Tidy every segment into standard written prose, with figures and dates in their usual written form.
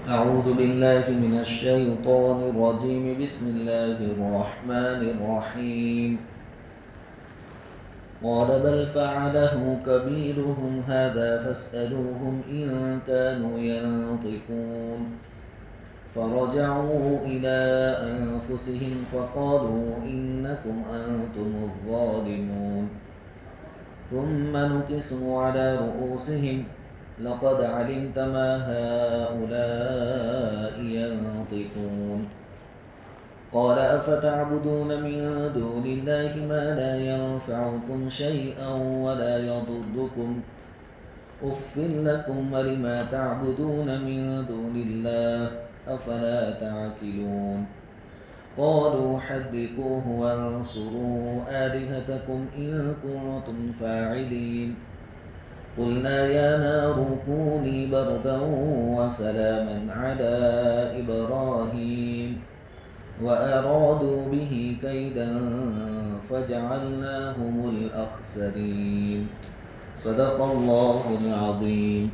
أعوذ بالله من الشيطان الرجيم بسم الله الرحمن الرحيم قال بل فعله كبيرهم هذا فاسألوهم إن كانوا ينطقون فرجعوا إلى أنفسهم فقالوا إنكم أنتم الظالمون ثم نكسوا على رؤوسهم لقد علمت ما هؤلاء ينطقون قال أفتعبدون من دون الله ما لا ينفعكم شيئا ولا يضركم أف لكم ولما تعبدون من دون الله أفلا تعقلون قالوا حرقوه وانصروا آلهتكم إن كنتم فاعلين قلنا يا نار كوني بردا وسلاما على إبراهيم وأرادوا به كيدا فجعلناهم الأخسرين صدق الله العظيم.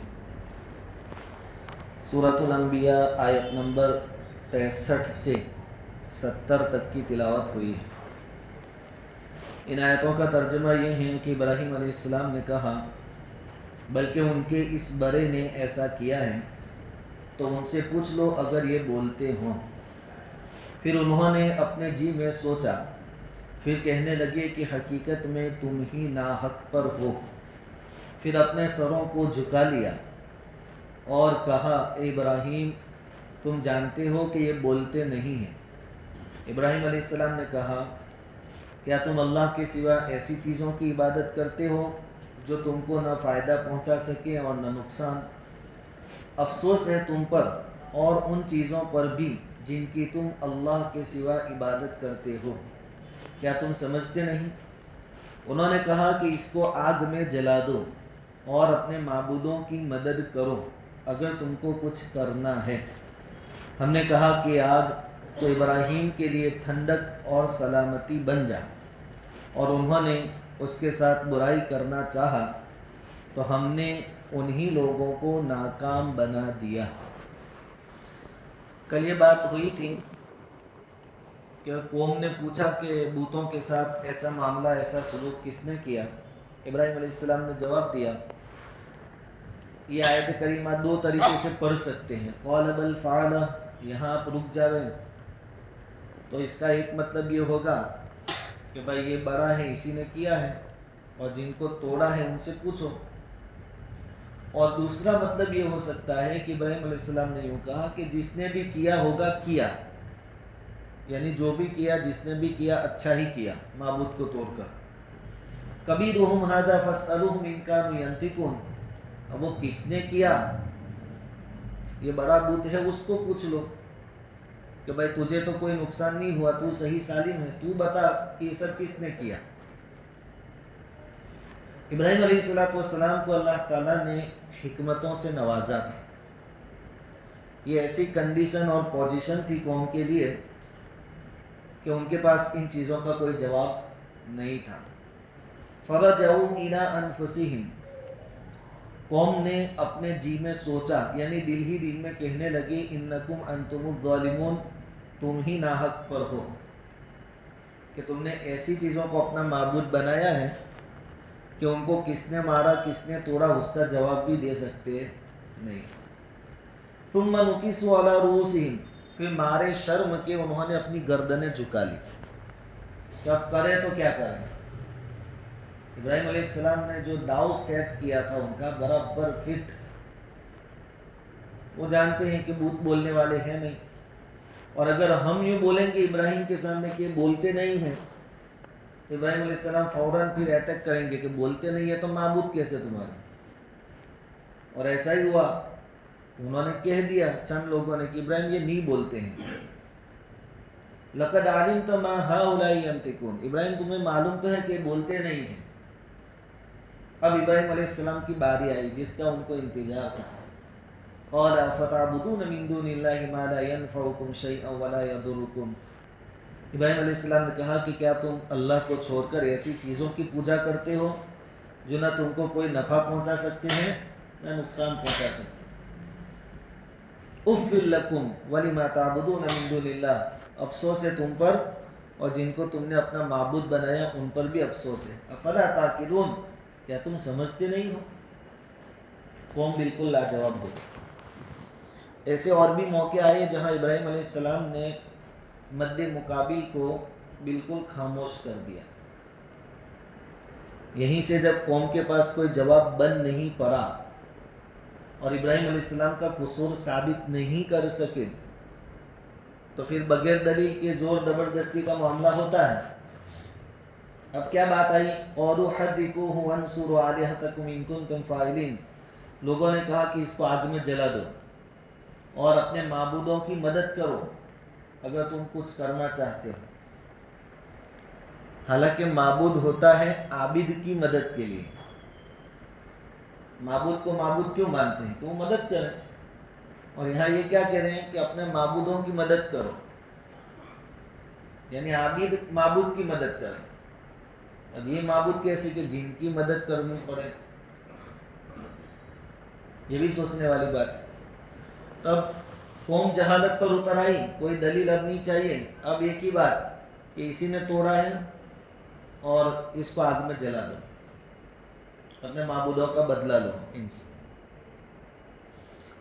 سورة الانبیاء آیت نمبر 63 سے 70 تک کی تلاوت ہوئی ہے. ان آیتوں کا ترجمہ یہ ہے کہ ابراہیم علیہ السلام نے کہا بلکہ ان کے اس بڑے نے ایسا کیا ہے تو ان سے پوچھ لو اگر یہ بولتے ہوں. پھر انہوں نے اپنے جی میں سوچا، پھر کہنے لگے کہ حقیقت میں تم ہی ناحق پر ہو. پھر اپنے سروں کو جھکا لیا اور کہا اے ابراہیم تم جانتے ہو کہ یہ بولتے نہیں ہیں. ابراہیم علیہ السلام نے کہا کیا تم اللہ کے سوا ایسی چیزوں کی عبادت کرتے ہو جو تم کو نہ فائدہ پہنچا سکے اور نہ نقصان؟ افسوس ہے تم پر اور ان چیزوں پر بھی جن کی تم اللہ کے سوا عبادت کرتے ہو. کیا تم سمجھتے نہیں؟ انہوں نے کہا کہ اس کو آگ میں جلا دو اور اپنے معبودوں کی مدد کرو اگر تم کو کچھ کرنا ہے. ہم نے کہا کہ آگ تو ابراہیم کے لیے ٹھنڈک اور سلامتی بن جا، اور انہوں نے اس کے ساتھ برائی کرنا چاہا تو ہم نے انہی لوگوں کو ناکام بنا دیا. کل یہ بات ہوئی تھی کہ قوم نے پوچھا کہ بتوں کے ساتھ ایسا معاملہ ایسا سلوک کس نے کیا؟ ابراہیم علیہ السلام نے جواب دیا. یہ آیت کریمہ دو طریقے سے پڑھ سکتے ہیں. قال بل فعل، یہاں آپ رک جاویں تو اس کا ایک مطلب یہ ہوگا کہ بھائی یہ بڑا ہے اسی نے کیا ہے اور جن کو توڑا ہے ان سے پوچھو. اور دوسرا مطلب یہ ہو سکتا ہے کہ ابراہیم علیہ السلام نے یوں کہا کہ جس نے بھی کیا ہوگا کیا، یعنی جو بھی کیا جس نے بھی کیا اچھا ہی کیا معبود کو توڑ کر. کبیرہم ھذا فاسألوہم ان کانوا ینطقون، اب وہ کس نے کیا، یہ بڑا بت ہے اس کو پوچھ لو کہ بھائی تجھے تو کوئی نقصان نہیں ہوا، تو صحیح سالم ہے، تو بتا کہ یہ سب کس نے کیا. ابراہیم علیہ السلام کو اللہ تعالیٰ نے حکمتوں سے نوازا تھا. یہ ایسی کنڈیشن اور پوزیشن تھی قوم کے لیے کہ ان کے پاس ان چیزوں کا کوئی جواب نہیں تھا. فرجعوا الی انفسہم، قوم نے اپنے جی میں سوچا، یعنی دل ہی دل میں کہنے لگے انکم انتم الظالمون، تم ہی ناحق پر ہو کہ تم نے ایسی چیزوں کو اپنا معبود بنایا ہے کہ ان کو کس نے مارا کس نے توڑا اس کا جواب بھی دے سکتے نہیں. ثم نکسوا علی رؤوسہم، پھر مارے شرم کے انہوں نے اپنی گردنیں جھکا لی کہ اب کریں تو کیا کریں. ابراہیم علیہ السلام نے جو داؤ سیٹ کیا تھا ان کا برابر فٹ. وہ جانتے ہیں کہ بت بولنے والے ہیں نہیں، اور اگر ہم یوں بولیں گے ابراہیم کے سامنے کہ بولتے نہیں ہیں تو ابراہیم علیہ السلام فوراً پھر اٹیک کریں گے کہ بولتے نہیں ہے تو معبود کیسے تمہارے. اور ایسا ہی ہوا، انہوں نے کہہ دیا چند لوگوں نے کہ ابراہیم یہ نہیں بولتے ہیں. لقد علمت ما هؤلاء ينطقون، ابراہیم تمہیں معلوم تو ہے کہ بولتے نہیں ہیں. اب ابراہیم علیہ السلام کی باری آئی جس کا ان کو انتظار تھا. قال افتعبدون من دون الله ما لا ينفعكم شيئا ولا يضركم، ابراہیم علیہ السلام نے کہا کہ کیا تم اللہ کو چھوڑ کر ایسی چیزوں کی پوجا کرتے ہو جو نہ تم کو کوئی نفع پہنچا سکتے ہیں نہ نقصان پہنچا سکتے. اف لکم ولما تعبدون من دون اللہ، افسوس ہے تم پر اور جن کو تم نے اپنا معبود بنایا ان پر بھی افسوس ہے۔ افلا تعقلون، کیا تم سمجھتے نہیں ہو؟ قوم بالکل لاجواب ہو گئی۔ ایسے اور بھی موقع آئے جہاں ابراہیم علیہ السلام نے مد مقابل کو بالکل خاموش کر دیا۔ یہیں سے جب قوم کے پاس کوئی جواب بن نہیں پڑا اور ابراہیم علیہ السلام کا قصور ثابت نہیں کر سکے تو پھر بغیر دلیل کے زور زبردستی کا معاملہ ہوتا ہے۔ اب کیا بات آئی؟ قَالُوا حَرِّقُوهُ وَانصُرُوا آلِهَتَكُمْ إِن كُنتُمْ فَاعِلِينَ، لوگوں نے کہا کہ اس کو آگ میں جلا دو اور اپنے معبودوں کی مدد کرو اگر تم کچھ کرنا چاہتے ہو۔ حالانکہ معبود ہوتا ہے عابد کی مدد کے لیے۔ معبود کو معبود کیوں مانتے ہیں؟ کہ وہ مدد کریں، اور یہاں یہ کیا کہہ رہے ہیں کہ اپنے معبودوں کی مدد کرو، یعنی عابد معبود کی مدد کریں۔ اب یہ معبود کیسے کہ جن کی مدد کرنی پڑے؟ یہ بھی سوچنے والی بات ہے۔ تب قوم جہالت پر اتر آئی، کوئی دلیل اب نہیں چاہیے، اب ایک ہی بات کہ اسی نے توڑا ہے اور اس کو آگ میں جلا دو، اپنے معبودوں کا بدلہ لو ان سے۔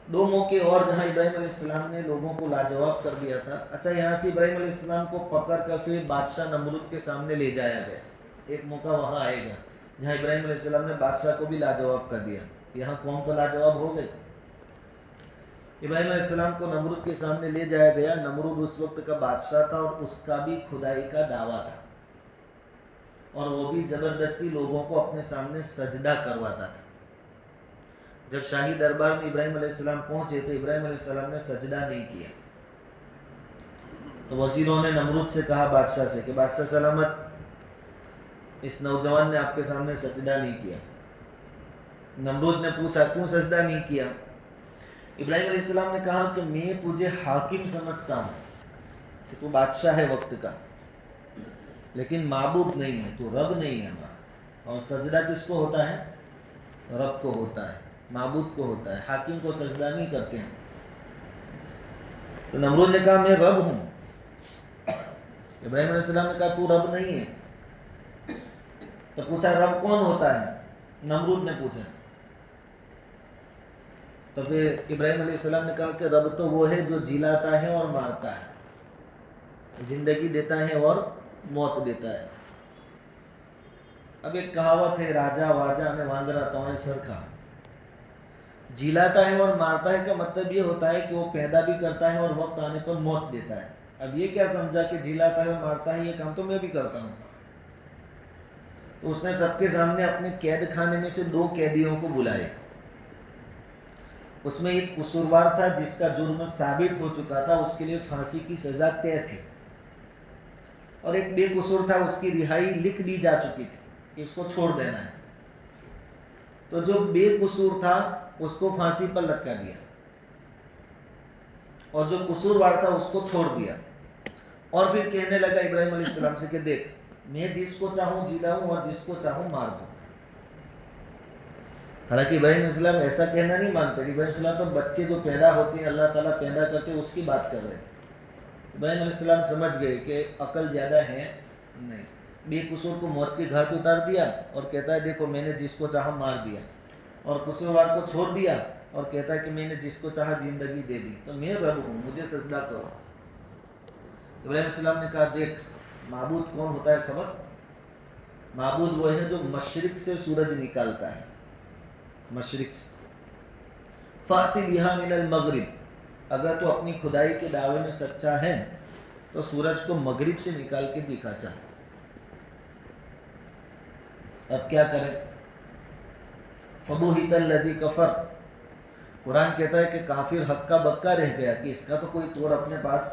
دو موقع اور جہاں ابراہیم علیہ السلام نے لوگوں کو لاجواب کر دیا تھا۔ اچھا، یہاں سے ابراہیم علیہ السلام کو پکڑ کر پھر بادشاہ نمرود کے سامنے لے جایا گیا۔ ایک موقع وہاں آئے گا جہاں ابراہیم علیہ السلام نے بادشاہ کو بھی لاجواب کر دیا۔ یہاں قوم تو لاجواب ہو گئی۔ ابراہیم علیہ السلام کو نمرود کے سامنے لے جایا گیا۔ نمرود اس وقت کا بادشاہ تھا اور اس کا بھی خدائی کا دعویٰ تھا، اور وہ بھی زبردستی لوگوں کو اپنے سامنے سجدہ کرواتا تھا۔ جب شاہی دربار میں ابراہیم علیہ السلام پہنچے تو ابراہیم علیہ السلام نے سجدہ نہیں کیا۔ تو وزیروں نے نمرود سے کہا بادشاہ سے کہ بادشاہ سلامت، اس نوجوان نے آپ کے سامنے سجدہ نہیں کیا۔ نمرود نے پوچھا کیوں سجدہ نہیں کیا؟ ابراہیم علیہ السلام نے کہا کہ میں تجھے حاکم سمجھتا ہوں کہ تو بادشاہ ہے وقت کا، لیکن معبود نہیں ہے، تو رب نہیں ہے ہمارا۔ اور سجدہ کس کو ہوتا ہے؟ رب کو ہوتا ہے، معبود کو ہوتا ہے، حاکم کو سجدہ نہیں کرتے ہیں۔ تو نمرود نے کہا میں رب ہوں۔ ابراہیم علیہ السلام نے کہا تو رب نہیں ہے۔ تو پوچھا رب کون ہوتا ہے؟ نمرود نے پوچھا۔ تو پھر ابراہیم علیہ السلام نے کہا کہ رب تو وہ ہے جو جلاتا ہے اور مارتا ہے، زندگی دیتا ہے اور موت دیتا ہے۔ اب ایک کہاوت ہے، راجا واجا نے واندرا تونے سرکھا۔ جلاتا ہے اور مارتا ہے کا مطلب یہ ہوتا ہے کہ وہ پیدا بھی کرتا ہے اور وقت آنے پر موت دیتا ہے۔ اب یہ کیا سمجھا کہ جلاتا ہے اور مارتا ہے، یہ کام تو میں بھی کرتا ہوں۔ تو اس نے سب کے سامنے اپنے قید خانے میں سے 2 قیدیوں کو بلائے۔ اس میں ایک قصوروار تھا جس کا جرم ثابت ہو چکا تھا، اس کے لیے پھانسی کی سزا طے تھی، اور ایک بے قصور تھا، اس کی رہائی لکھ دی جا چکی تھی کہ اس کو چھوڑ دینا ہے۔ تو جو بے قصور تھا اس کو پھانسی پر لٹکا دیا، اور جو قصوروار تھا اس کو چھوڑ دیا، اور پھر کہنے لگا ابراہیم علیہ السلام سے کہ دیکھ، میں جس کو چاہوں جلاؤں اور جس کو چاہوں مار دوں۔ حالانکہ ابراہیم علیہ السلام ایسا کہنا نہیں مانتے۔ ابراہیم علیہ السلام تو بچے جو پیدا ہوتے ہیں اللہ تعالیٰ پیدا کرتے ہیں اس کی بات کر رہے تھے۔ ابراہیم علیہ السلام سمجھ گئے کہ عقل زیادہ ہے نہیں، بے قصور کو موت کی گھاٹ اتار دیا اور کہتا ہے دیکھو میں نے جس کو چاہا مار دیا، اور قصوروار کو چھوڑ دیا اور کہتا ہے کہ میں نے جس کو چاہا زندگی دے دی، تو میں رب ہوں، مجھے سجدہ کرو۔ ابراہیم علیہ السلام نے کہا دیکھ، معبود کون ہوتا ہے خبر؟ معبود وہ ہے جو مشرق سے سورج نکالتا ہے، مشرق سے۔ فَأْتِ بِهَا مِنَ الْمَغْرِبِ، اگر تو اپنی خدائی کے دعوے میں سچا ہے تو سورج کو مغرب سے نکال کے دکھا چاہ۔ اب کیا کرے؟ فَبُهِتَ الَّذِي كَفَرَ، قرآن کہتا ہے کہ کافر ہکا بکا رہ گیا کہ اس کا تو کوئی توڑ اپنے پاس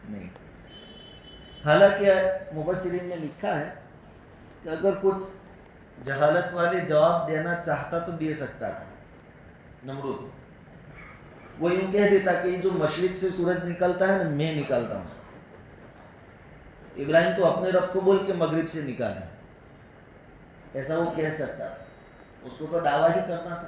نہیں۔ حالانکہ مبصرین نے لکھا ہے کہ اگر کچھ جہالت والے جواب دینا چاہتا تو دے سکتا تھا نمرود۔ وہ یوں کہہ دیتا کہ یہ جو مشرق سے سورج نکلتا ہے نا، میں نکالتا ہوں۔ ابراہیم تو اپنے رب کو بول کے مغرب سے نکالے، ایسا وہ کہہ سکتا تھا، اس کو تو دعویٰ ہی کرنا تھا۔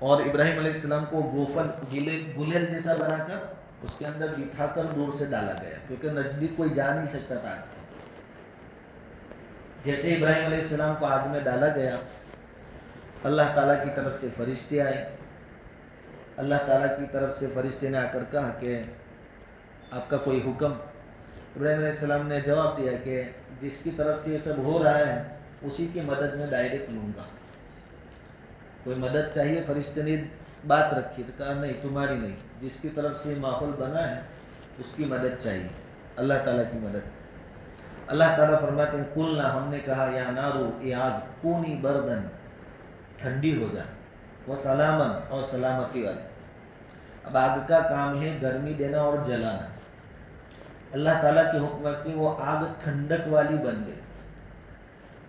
اور ابراہیم علیہ السلام کو گوفن گلیل جیسا بنا کر اس کے اندر بٹھا کر دور سے ڈالا گیا، کیونکہ نزدیک کوئی جا نہیں سکتا تھا۔ جیسے ابراہیم علیہ السلام کو آگ میں ڈالا گیا، اللہ تعالیٰ کی طرف سے فرشتے آئے۔ اللہ تعالیٰ کی طرف سے فرشتے نے آ کر کہا کہ آپ کا کوئی حکم؟ ابراہیم علیہ السلام نے جواب دیا کہ جس کی طرف سے یہ سب ہو رہا ہے اسی کی مدد میں ڈائریکٹ لوں گا۔ کوئی مدد چاہیے؟ فرشتے نے بات رکھی تو کہا نہیں، تمہاری نہیں، جس کی طرف سے ماحول بنا ہے اس کی مدد چاہیے، اللہ تعالیٰ کی مدد۔ اللہ تعالیٰ فرماتے ہیں قلنا، ہم نے کہا یا نارو، اے آگ، کونی بردن، ٹھنڈی ہو جائے، وہ سلامن، اور سلامتی والی۔ اب آگ کا کام ہے گرمی دینا اور جلانا۔ اللہ تعالیٰ کے حکم سے وہ آگ ٹھنڈک والی بن گئی۔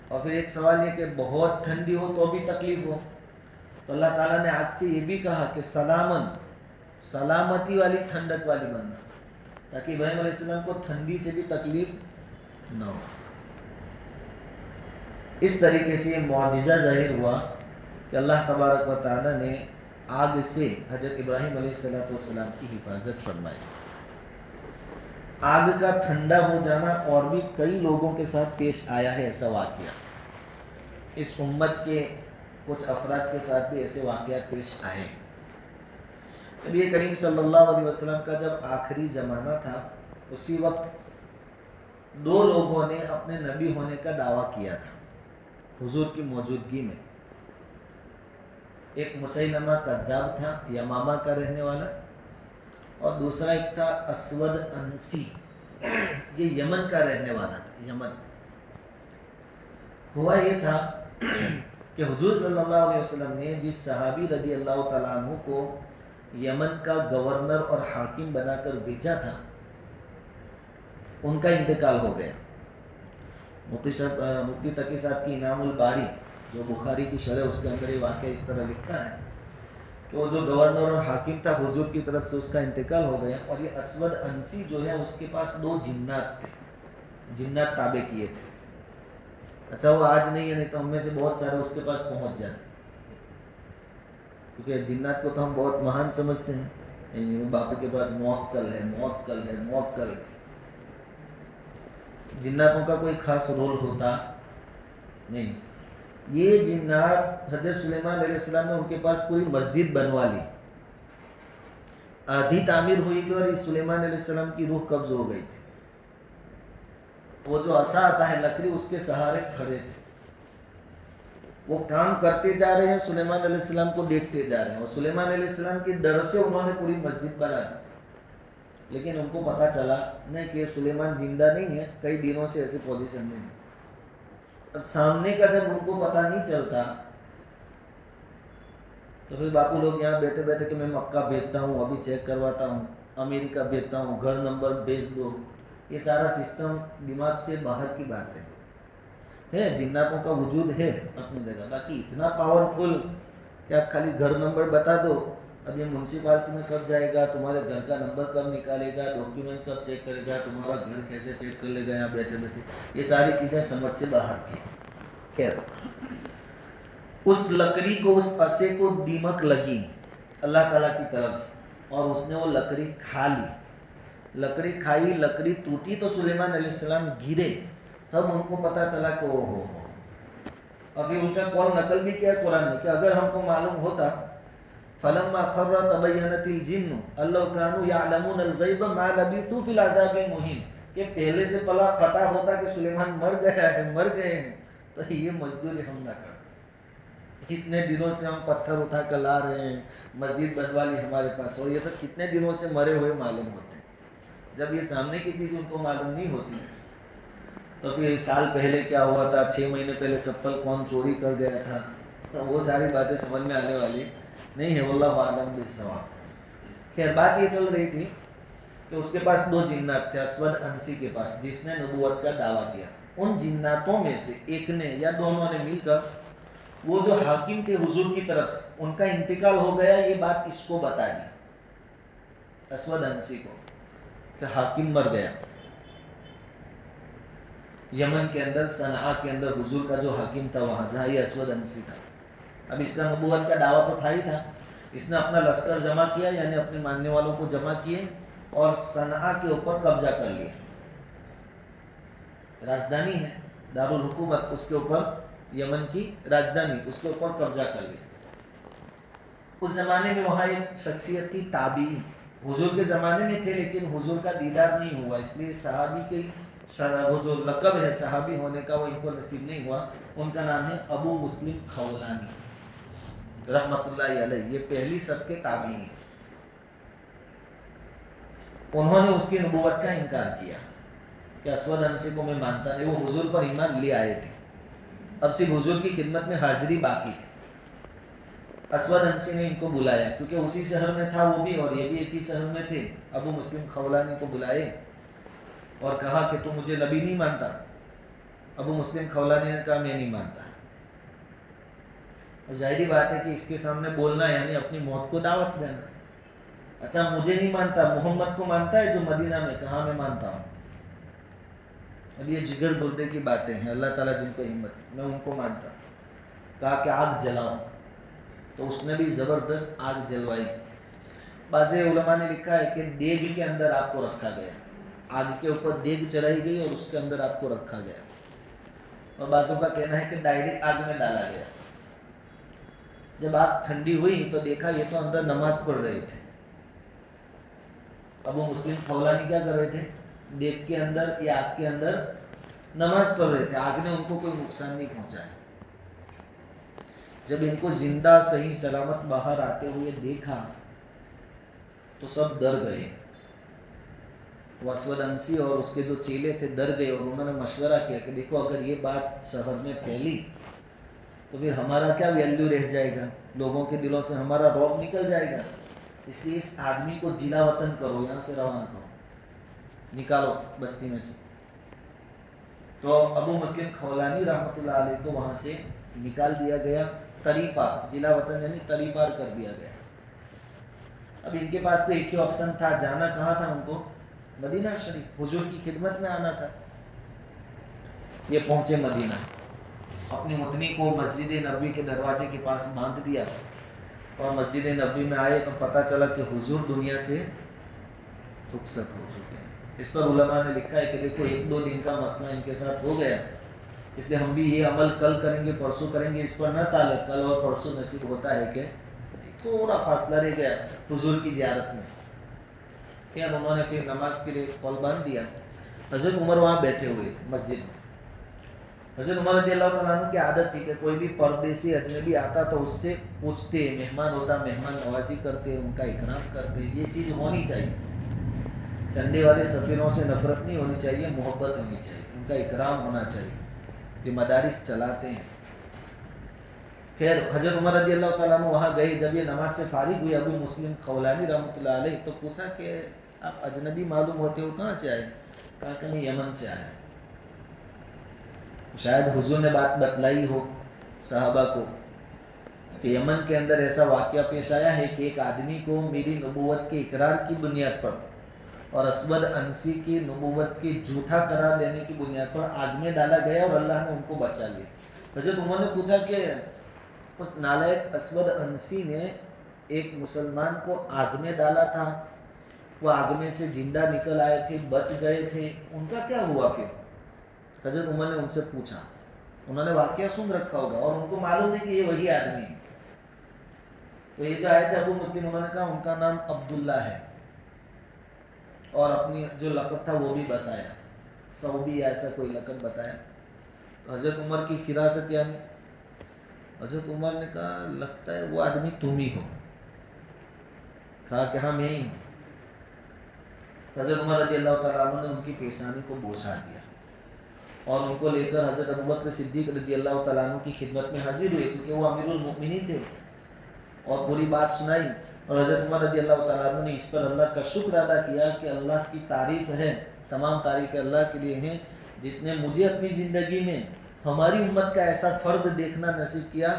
اور پھر ایک سوال یہ کہ بہت ٹھنڈی ہو تو بھی تکلیف ہو، تو اللہ تعالیٰ نے آگ سے یہ بھی کہا کہ سلامن، سلامتی والی، ٹھنڈک والی بننا، تاکہ ابراہیم علیہ السلام کو ٹھنڈی سے بھی تکلیف نہ ہو۔ اس طریقے سے یہ معجزہ ظاہر ہوا کہ اللہ تبارک و تعالیٰ نے آگ سے حضرت ابراہیم علیہ السلام کی حفاظت فرمائی۔ آگ کا ٹھنڈا ہو جانا اور بھی کئی لوگوں کے ساتھ پیش آیا ہے ایسا واقعہ۔ اس امت کے کچھ افراد کے ساتھ بھی ایسے واقعات پیش آئے۔ نبی کریم صلی اللہ علیہ وسلم کا جب آخری زمانہ تھا، اسی وقت دو لوگوں نے اپنے نبی ہونے کا دعویٰ کیا تھا حضور کی موجودگی میں۔ ایک مسیلمہ کذاب تھا، یمامہ کا رہنے والا، اور دوسرا ایک تھا اسود انسی، یہ یمن کا رہنے والا تھا۔ یمن ہوا یہ تھا کہ حضور صلی اللہ علیہ وسلم نے جس صحابی رضی اللہ تعالیٰ عنہ کو یمن کا گورنر اور حاکم بنا کر بھیجا تھا، ان کا انتقال ہو گیا۔ مفتی تقی صاحب کی انعام الباری جو بخاری کی شرح، اس کے اندر یہ واقعہ اس طرح لکھتا ہے کہ وہ جو گورنر اور حاکم تھا حضور کی طرف سے اس کا انتقال ہو گیا، اور یہ اسود انسی جو ہے اس کے پاس دو جنات تھے، جنات تابع کیے تھے۔ اچھا وہ آج نہیں ہے، نہیں تو ہم میں سے بہت سارے اس کے پاس پہنچ جاتے، کیونکہ جنات کو تو ہم بہت مہان سمجھتے ہیں، باپو کے پاس موکل ہے، موکل ہے، موکل ہے۔ جناتوں کا کوئی خاص رول ہوتا نہیں۔ یہ جنات حضرت سلیمان علیہ السلام نے ان کے پاس پوری مسجد بنوا لی، آدھی تعمیر ہوئی تھی اور سلیمان علیہ السلام کی روح قبض ہو گئی تھی۔ وہ جو عصا آتا ہے لکڑی، اس کے سہارے کھڑے تھے، وہ کام کرتے جا رہے ہیں، سلیمان علیہ السلام کو دیکھتے جا رہے ہیں، اور سلیمان علیہ السلام کی ڈر سے انہوں نے پوری مسجد بنا دی۔ لیکن ان کو پتہ چلا نہیں کہ سلیمان زندہ نہیں ہے، کئی دنوں سے ایسے پوزیشن میں ہے۔ اب سامنے کا جب ان کو پتہ نہیں چلتا تو پھر باپو لوگ یہاں بیٹھے بیٹھے کہ میں مکہ بھیجتا ہوں، ابھی چیک کرواتا ہوں، امریکہ بھیجتا ہوں، گھر نمبر بھیج دو، یہ سارا سسٹم دماغ سے باہر کی بات ہے۔ جناتوں کا وجود ہے اپنی جگہ، باقی اتنا پاورفل کہ آپ خالی گھر نمبر بتا دو، اب یہ منسپالٹی میں کب جائے گا، تمہارے گھر کا نمبر کب نکالے گا، ڈاکیومنٹ کب چیک کرے گا، تمہارا گھر کیسے چیک کر لے گا یہاں بیٹھے بیٹھے، یہ ساری چیزیں سمجھ سے باہر کی۔ خیر، اس لکڑی کو، اس عصے کو دیمک لگی اللہ تعالیٰ کی طرف سے، اور اس نے وہ لکڑی کھا لی۔ لکڑی کھائی، لکڑی ٹوٹی تو سلیمان علیہ السلام گرے، تب ان کو پتہ چلا کہ او ہو۔ ابھی ان کا قول نقل بھی کیا قرآن نے کہ اگر ہم کو معلوم ہوتا فلما خر تبینت الجن ان لو كانوا يعلمون الغیب ما لبثوا في العذاب المہین، کہ پہلے سے پتہ ہوتا کہ سلیمان مر گیا ہے، مر گئے ہیں، تو یہ مزدوری ہم نہ کرتے۔ اتنے دنوں سے ہم پتھر اٹھا کر لا رہے ہیں، مسجد بنوا لی ہمارے پاس، اور یہ تو کتنے دنوں سے مرے ہوئے معلوم ہوتے ہیں۔ جب یہ سامنے کی چیز ان کو معلوم نہیں ہوتی تو پھر سال پہلے کیا ہوا تھا، 6 مہینے پہلے چپل کون چوری کر گیا تھا، تو وہ ساری باتیں سمجھ میں آنے والی نہیں ہے، واللہ اعلم بالصواب۔ خیر، بات یہ چل رہی تھی کہ اس کے پاس دو جنات تھے، اسود انسی کے پاس، جس نے نبوت کا دعویٰ کیا۔ ان جناتوں میں سے ایک نے یا دونوں نے مل کر وہ جو حاکم تھے حضور کی طرف سے، ان کا انتقال ہو گیا، یہ بات اس کو بتا دی، اسود انسی کو، کہ حاکم مر گیا۔ یمن کے اندر، صنعاء کے اندر حضور کا جو حاکم تھا وہاں، جہاں یہ اسود انسی تھا، اب اس کا نبوت کا دعویٰ تو تھا ہی تھا. اس نے اپنا لشکر جمع کیا، یعنی اپنے ماننے والوں کو جمع کیے اور صنعا کے اوپر قبضہ کر لیا. راجدھانی ہے دارالحکومت، اس کے اوپر یمن کی راجدھانی، اس کے اوپر قبضہ کر لیا. اس زمانے میں وہاں ایک شخصیت تھی تابعی، حضور کے زمانے میں تھے لیکن حضور کا دیدار نہیں ہوا، اس لیے صحابی کے وہ جو لقب ہے صحابی ہونے کا وہ ان کو نصیب نہیں ہوا. ان کا نام ہے ابو مسلم خولانی رحمۃ اللہ علیہ. یہ پہلی سب کے تابعی ہیں. انہوں نے اس کی نبوت کا انکار کیا کہ اسود انسی کو میں مانتا نہیں. وہ حضور پر ایمان لے آئے تھے، اب صرف حضور کی خدمت میں حاضری باقی تھی. اسود انسی نے ان کو بلایا کیونکہ اسی شہر میں تھا وہ بھی اور یہ بھی ایک ہی شہر میں تھے. ابو مسلم خولانی کو بلائے اور کہا کہ تو مجھے نبی نہیں مانتا. ابو مسلم خولانی نے کہا میں نہیں مانتا. اور ظاہری بات ہے کہ اس کے سامنے بولنا یعنی اپنی موت کو دعوت دینا. اچھا مجھے نہیں مانتا، محمد کو مانتا ہے جو مدینہ میں، کہاں میں مانتا ہوں. اب یہ جگر گردے کی باتیں ہیں، اللہ تعالیٰ جن کو ہمت، میں ان کو مانتا. کہا کہ آگ جلاؤ، تو اس نے بھی زبردست آگ جلوائی. بعض علماء نے لکھا ہے کہ دیگ کے اندر آپ کو رکھا گیا، آگ کے اوپر دیگ چڑھائی گئی اور اس کے اندر آپ کو رکھا گیا. اور بعضوں کا کہنا ہے کہ ڈائریکٹ آگ میں ڈالا گیا. جب آگ ٹھنڈی ہوئی تو دیکھا یہ تو اندر نماز پڑھ رہے تھے. ابو مسلم خولانی کیا کر رہے تھے؟ دیگ کے اندر یا آگ کے اندر نماز پڑھ رہے تھے. آگ نے ان کو کوئی نقصان نہیں پہنچایا. جب ان کو زندہ صحیح سلامت باہر آتے ہوئے دیکھا تو سب ڈر گئے. اسود انسی اور اس کے جو چیلے تھے ڈر گئے اور انہوں نے مشورہ کیا کہ دیکھو اگر یہ بات شہر میں پھیلی تو پھر ہمارا کیا ویلیو رہ جائے گا، لوگوں کے دلوں سے ہمارا رعب نکل جائے گا. اس لیے اس آدمی کو جلا وطن کرو، یہاں سے روانہ کرو، نکالو بستی میں سے. تو ابو مسلم خولانی رحمۃ اللہ علیہ کو وہاں سے نکال دیا گیا. تری پار، جلا وطن یعنی تری پار کر دیا گیا. اب ان کے پاس تو ایک ہی آپشن تھا، جانا کہاں تھا ان کو؟ مدینہ شریف، حضور کی خدمت میں آنا تھا. یہ پہنچے مدینہ، اپنی متنی کو مسجد نبوی کے دروازے کے پاس باندھ دیا اور مسجد نبوی میں آئے تو پتہ چلا کہ حضور دنیا سے رخصت ہو چکے ہیں. اس پر علماء نے لکھا ہے کہ دیکھو 1-2 دن کا مسئلہ ان کے ساتھ ہو گیا، اس لیے ہم بھی یہ عمل کل کریں گے پرسوں کریں گے، اس پر نہ ٹالے. کل اور پرسوں نصیب ہوتا ہے کہ تھوڑا فاصلہ رہ گیا حضور کی زیارت میں. پھر انہوں نے پھر نماز کے لیے قول باندھ دیا. حضرت عمر وہاں بیٹھے ہوئے تھے مسجد میں. حضرت عمر رضی اللہ تعالیٰ عنہ کی عادت تھی کہ کوئی بھی پردیسی اجنبی آتا تو اس سے پوچھتے، مہمان ہوتا مہمان نوازی کرتے، ان کا اکرام کرتے. یہ چیز ہونی چاہیے. چندے والے سفیروں سے نفرت نہیں ہونی چاہیے، محبت ہونی چاہیے، ان کا اکرام ہونا چاہیے. یہ مدارس چلاتے ہیں. خیر حضرت عمر رضی اللہ تعالیٰ عنہ وہاں گئے. جب یہ نماز سے فارغ ہوئے ابو مسلم خولانی رحمۃ اللہ علیہ تو پوچھا کہ آپ اجنبی معلوم ہوتے ہو، کہاں سے آئے؟ کہا کہ میں یمن سے آیا. شاید حضور نے بات بتلائی ہو صحابہ کو کہ یمن کے اندر ایسا واقعہ پیش آیا ہے کہ ایک آدمی کو میری نبوت کے اقرار کی بنیاد پر اور اسود انسی کی نبوت کی جھوٹا قرار دینے کی بنیاد پر آگ میں ڈالا گیا اور اللہ نے ان کو بچا لیا. حضرت عمر نے پوچھا کہ اس نالائق اسود انسی نے ایک مسلمان کو آگ میں ڈالا تھا، وہ آگ میں سے زندہ نکل آئے تھے، بچ گئے تھے، ان کا کیا ہوا پھر؟ حضرت عمر نے ان سے پوچھا. انہوں نے واقعہ سن رکھا ہوگا اور ان کو معلوم ہے کہ یہ وہی آدمی ہے. تو یہ جو آئے تھے ابو مسلم، انہوں نے کہا ان کا نام عبداللہ ہے اور اپنی جو لقب تھا وہ بھی بتایا، صوبی یا ایسا کوئی لقب بتایا. تو حضرت عمر کی فراست یعنی حضرت عمر نے کہا لگتا ہے وہ آدمی تم ہی ہو. کہا کہ ہاں میں ہی ہوں. حضرت عمر رضی اللہ تعالیٰ عنہ نے ان کی پیشانی کو بوسا دیا اور ان کو لے کر حضرت ابوبکر صدیق رضی اللہ تعالیٰ عنہ کی خدمت میں حاضر ہوئے کیونکہ وہ امیر المؤمنین تھے اور پوری بات سنائی. اور حضرت عمر رضی اللہ تعالیٰ عنہ نے اس پر اللہ کا شکر ادا کیا کہ اللہ کی تعریف ہے، تمام تعریفیں اللہ کے لیے ہیں جس نے مجھے اپنی زندگی میں ہماری امت کا ایسا فرد دیکھنا نصیب کیا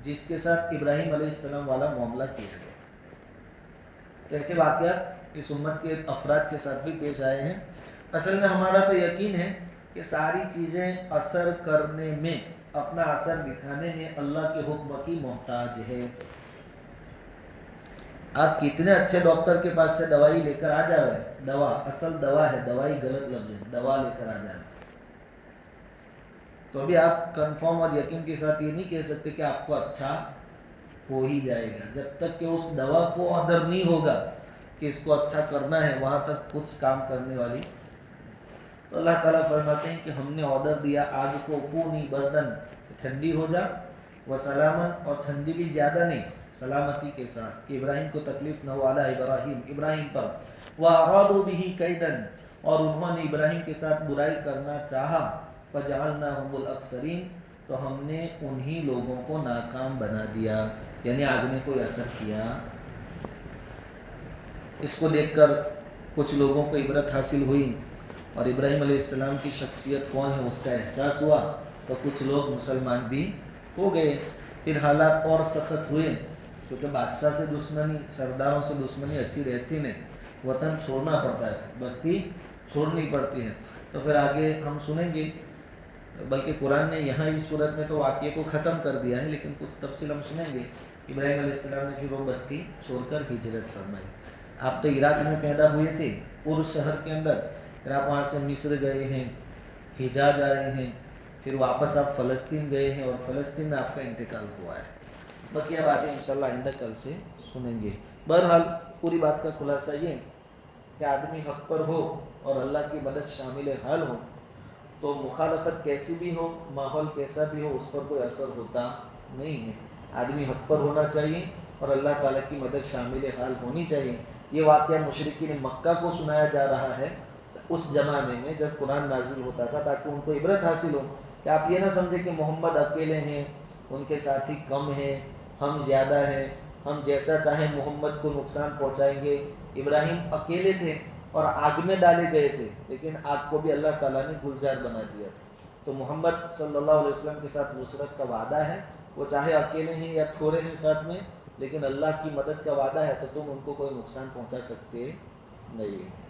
جس کے ساتھ ابراہیم علیہ السلام والا معاملہ کیا گیا. تو ایسے واقعات اس امت کے افراد کے ساتھ بھی پیش آئے ہیں. اصل میں ہمارا تو یقین ہے کہ ساری چیزیں اثر کرنے میں اپنا اثر دکھانے میں اللہ کے حکم کی محتاج ہے۔ آپ کتنے اچھے ڈاکٹر کے پاس سے دوائی لے کر آ جا رہے ہیں، دوا اصل دوا ہے، دوائی غلط لفظ ہے، دوا لے کر آ جا رہے ہیں، تو ابھی آپ کنفرم اور یقین کے ساتھ یہ نہیں کہہ سکتے کہ آپ کو اچھا ہو ہی جائے گا۔ جب تک کہ اس دوا کو آرڈر نہیں ہوگا کہ اس کو اچھا کرنا ہے، وہاں تک کچھ کام کرنے والی۔ تو اللہ تعالیٰ فرماتے ہیں کہ ہم نے آرڈر دیا آگ کو، کونی بردن، ٹھنڈی ہو جا، وہ سلامن، اور ٹھنڈی بھی زیادہ نہیں، سلامتی کے ساتھ، کہ ابراہیم کو تکلیف نہ ہو، علی ابراہیم پر، وَأَرَادُوا بِهِ كَيْدًا، اور انہوں نے ابراہیم کے ساتھ برائی کرنا چاہا، فَجَعَلْنَاهُمُ الْأَخْسَرِينَ، تو ہم نے انہی لوگوں کو ناکام بنا دیا، یعنی آگ نے کوئی اثر کیا۔ اس کو دیکھ کر کچھ لوگوں کو عبرت حاصل ہوئی اور ابراہیم علیہ السلام کی شخصیت کون ہے اس کا احساس ہوا، تو کچھ لوگ مسلمان بھی ہو گئے۔ پھر حالات اور سخت ہوئے، کیونکہ بادشاہ سے دشمنی، سرداروں سے دشمنی اچھی رہتی نہیں، وطن چھوڑنا پڑتا ہے، بستی چھوڑنی پڑتی ہے۔ تو پھر آگے ہم سنیں گے، بلکہ قرآن نے یہاں اس صورت میں تو واقعے کو ختم کر دیا ہے، لیکن کچھ تفصیل ہم سنیں گے۔ ابراہیم علیہ السلام نے پھر وہ بستی چھوڑ کر ہجرت فرمائی۔ آپ تو عراق میں پیدا ہوئے تھے، پور شہر کے اندر، پھر آپ وہاں سے مصر گئے ہیں، حجاز آئے ہیں، پھر واپس آپ فلسطین گئے ہیں، اور فلسطین میں آپ کا انتقال ہوا ہے۔ بقیہ باتیں انشاءاللہ آئندہ کل سے سنیں گے۔ بہرحال پوری بات کا خلاصہ یہ کہ آدمی حق پر ہو اور اللہ کی مدد شامل حال ہو تو مخالفت کیسی بھی ہو، ماحول کیسا بھی ہو، اس پر کوئی اثر ہوتا نہیں ہے۔ آدمی حق پر ہونا چاہیے اور اللہ تعالیٰ کی مدد شامل حال ہونی چاہیے۔ یہ واقعہ مشرکین مکہ کو سنایا جا رہا ہے اس زمانے میں جب قرآن نازل ہوتا تھا، تاکہ ان کو عبرت حاصل ہو کہ آپ یہ نہ سمجھیں کہ محمد اکیلے ہیں، ان کے ساتھی کم ہیں، ہم زیادہ ہیں، ہم جیسا چاہیں محمد کو نقصان پہنچائیں گے۔ ابراہیم اکیلے تھے اور آگ میں ڈالے گئے تھے، لیکن آگ کو بھی اللہ تعالیٰ نے گلزار بنا دیا تھا۔ تو محمد صلی اللہ علیہ وسلم کے ساتھ نصرت کا وعدہ ہے، وہ چاہے اکیلے ہیں یا تھوڑے ہیں ساتھ میں، لیکن اللہ کی مدد کا وعدہ ہے، تو تم ان کو کوئی نقصان پہنچا سکتے نہیں۔